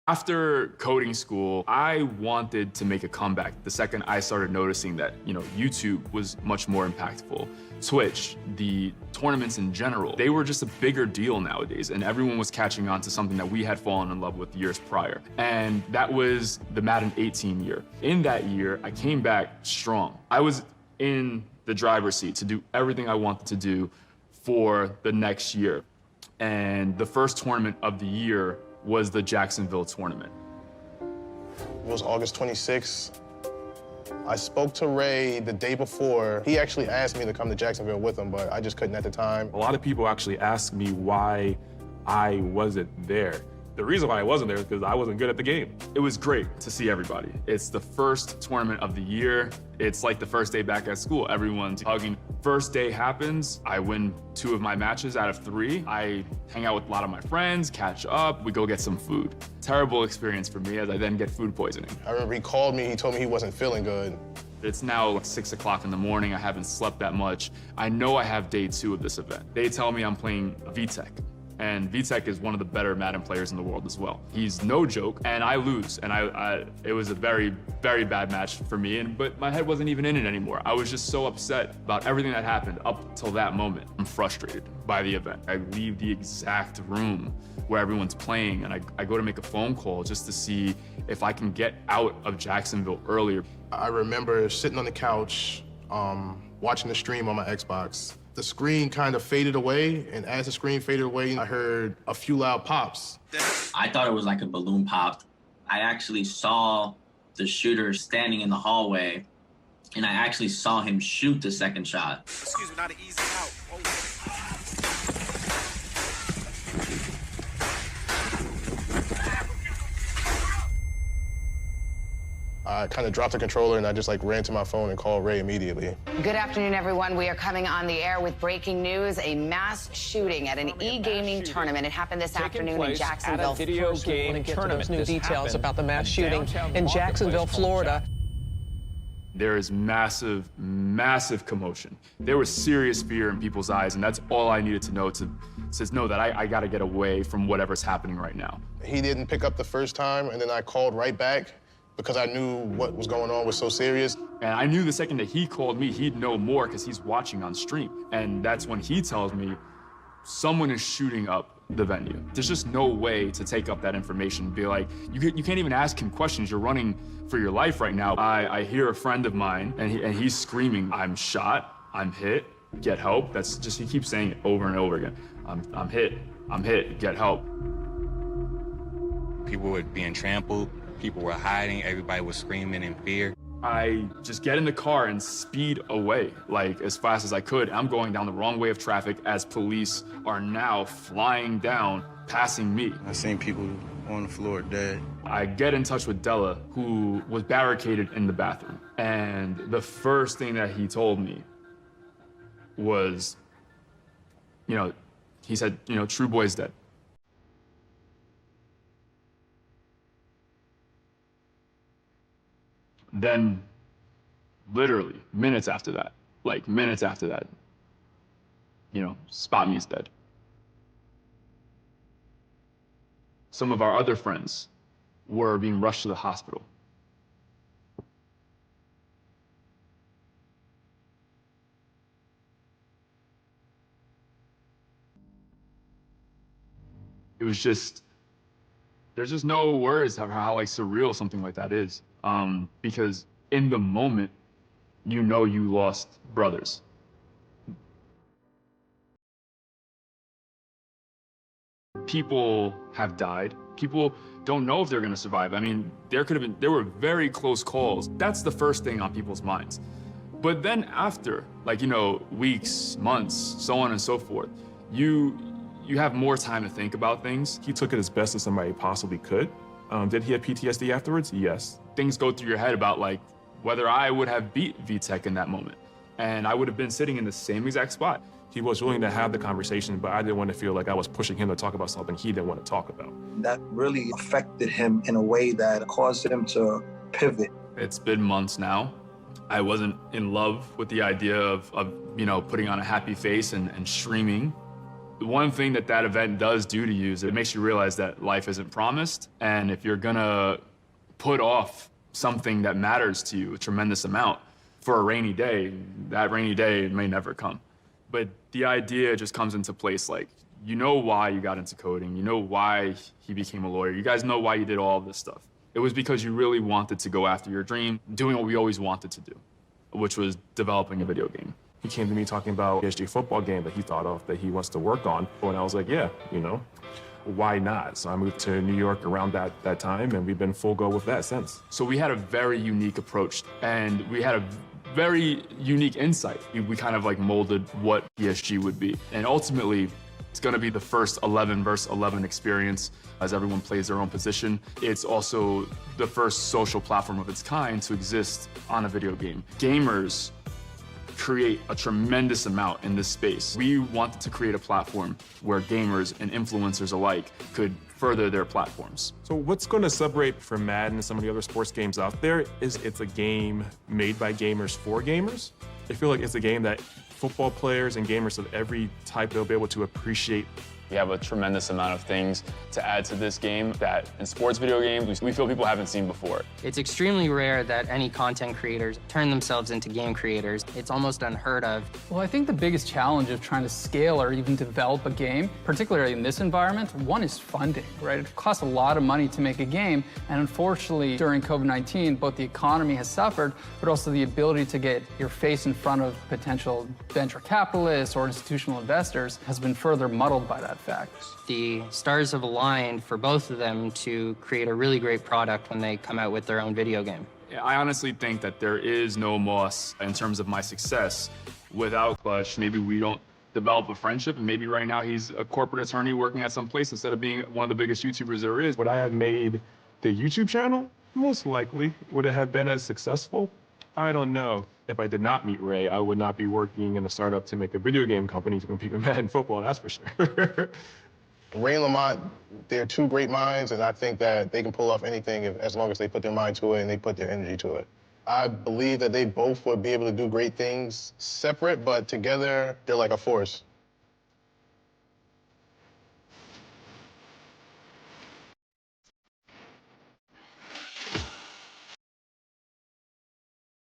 After coding school, I wanted to make a comeback the second I started noticing that, YouTube was much more impactful. Twitch, the tournaments in general, they were just a bigger deal nowadays, and everyone was catching on to something that we had fallen in love with years prior. And that was the Madden 18 year. In that year, I came back strong. I was in the driver's seat to do everything I wanted to do for the next year. And the first tournament of the year was the Jacksonville tournament. It was August 26th. I spoke to Ray the day before. He actually asked me to come to Jacksonville with him, but I just couldn't at the time. A lot of people actually ask me why I wasn't there. The reason why I wasn't there is because I wasn't good at the game. It was great to see everybody. It's the first tournament of the year. It's like the first day back at school. Everyone's hugging. First day happens, I win 2 of my matches out of 3. I hang out with a lot of my friends, catch up, we go get some food. Terrible experience for me as I then get food poisoning. I remember he called me, he told me he wasn't feeling good. It's now like 6 o'clock in the morning, I haven't slept that much. I know I have day 2 of this event. They tell me I'm playing VTech. And VTech is one of the better Madden players in the world as well. He's no joke, and I lose. And it was a very, very bad match for me, but my head wasn't even in it anymore. I was just so upset about everything that happened up till that moment. I'm frustrated by the event. I leave the exact room where everyone's playing, and I go to make a phone call just to see if I can get out of Jacksonville earlier. I remember sitting on the couch, watching the stream on my Xbox. The screen kind of faded away, and as the screen faded away, I heard a few loud pops. I thought it was like a balloon popped. I actually saw the shooter standing in the hallway, and I actually saw him shoot the second shot. Excuse me, not an easy out. Oh. I kind of dropped the controller and I just ran to my phone and called Ray immediately. Good afternoon, everyone. We are coming on the air with breaking news: a mass shooting at an e-gaming tournament. It happened this afternoon in Jacksonville. At a video game tournament. Those new details about the mass shooting in Jacksonville, Florida. There is massive, massive commotion. There was serious fear in people's eyes, and that's all I needed to know to know that I gotta get away from whatever's happening right now. He didn't pick up the first time, and then I called right back, because I knew what was going on was so serious. And I knew the second that he called me, he'd know more because he's watching on stream. And that's when he tells me someone is shooting up the venue. There's just no way to take up that information and be like, you can't even ask him questions. You're running for your life right now. I hear a friend of mine and he's screaming, I'm shot, I'm hit, get help. That's just, he keeps saying it over and over again. I'm hit, get help. People were being trampled. People were hiding, everybody was screaming in fear. I just get in the car and speed away, like as fast as I could. I'm going down the wrong way of traffic as police are now flying down, passing me. I seen people on the floor dead. I get in touch with Della, who was barricaded in the bathroom. And the first thing that he told me was, he said, True Boy's dead. Then, literally, minutes after that, Spot Me is dead. Some of our other friends were being rushed to the hospital. It was just, there's just no words of how surreal something like that is. Because in the moment, you lost brothers. People have died. People don't know if they're gonna survive. I mean, there were very close calls. That's the first thing on people's minds. But then after, weeks, months, so on and so forth, you have more time to think about things. He took it as best as somebody possibly could. Did he have PTSD afterwards? Yes. Things go through your head about whether I would have beat VTech in that moment. And I would have been sitting in the same exact spot. He was willing to have the conversation, but I didn't want to feel like I was pushing him to talk about something he didn't want to talk about. That really affected him in a way that caused him to pivot. It's been months now. I wasn't in love with the idea of putting on a happy face and streaming One thing that that event does do to you is it makes you realize that life isn't promised, and if you're gonna put off something that matters to you a tremendous amount for a rainy day, that rainy day may never come. But the idea just comes into place, like, you know why you got into coding, you know why he became a lawyer, you guys know why you did all of this stuff. It was because you really wanted to go after your dream, doing what we always wanted to do, which was developing a video game. He came to me talking about ESG Football game that he thought of that he wants to work on. And I was like, yeah, you know, why not? So I moved to New York around that time, and we've been full go with that since. So we had a very unique approach, and we had a very unique insight. We kind of like molded what ESG would be. And ultimately, it's gonna be the first 11 versus 11 experience as everyone plays their own position. It's also the first social platform of its kind to exist on a video game. Gamers create a tremendous amount in this space. We wanted to create a platform where gamers and influencers alike could further their platforms. So what's going to separate from Madden and some of the other sports games out there is it's a game made by gamers for gamers. I feel like it's a game that football players and gamers of every type, they'll be able to appreciate. We have a tremendous amount of things to add to this game that in sports video games, we feel people haven't seen before. It's extremely rare that any content creators turn themselves into game creators. It's almost unheard of. Well, I think the biggest challenge of trying to scale or even develop a game, particularly in this environment, one is funding, right? It costs a lot of money to make a game, and unfortunately, during COVID-19, both the economy has suffered, but also the ability to get your face in front of potential venture capitalists or institutional investors has been further muddled by that fact. The stars have aligned for both of them to create a really great product when they come out with their own video game. I honestly think that there is no Moss in terms of my success without Clutch. Maybe we don't develop a friendship, and maybe right now he's a corporate attorney working at some place instead of being one of the biggest YouTubers there is. Would I have made the YouTube channel? Most likely. Would it have been as successful? I don't know. If I did not meet Ray, I would not be working in a startup to make a video game company to compete with Madden football, that's for sure. Ray and Lamont, they're two great minds, and I think that they can pull off anything as long as they put their mind to it and they put their energy to it. I believe that they both would be able to do great things separate, but together, they're like a force.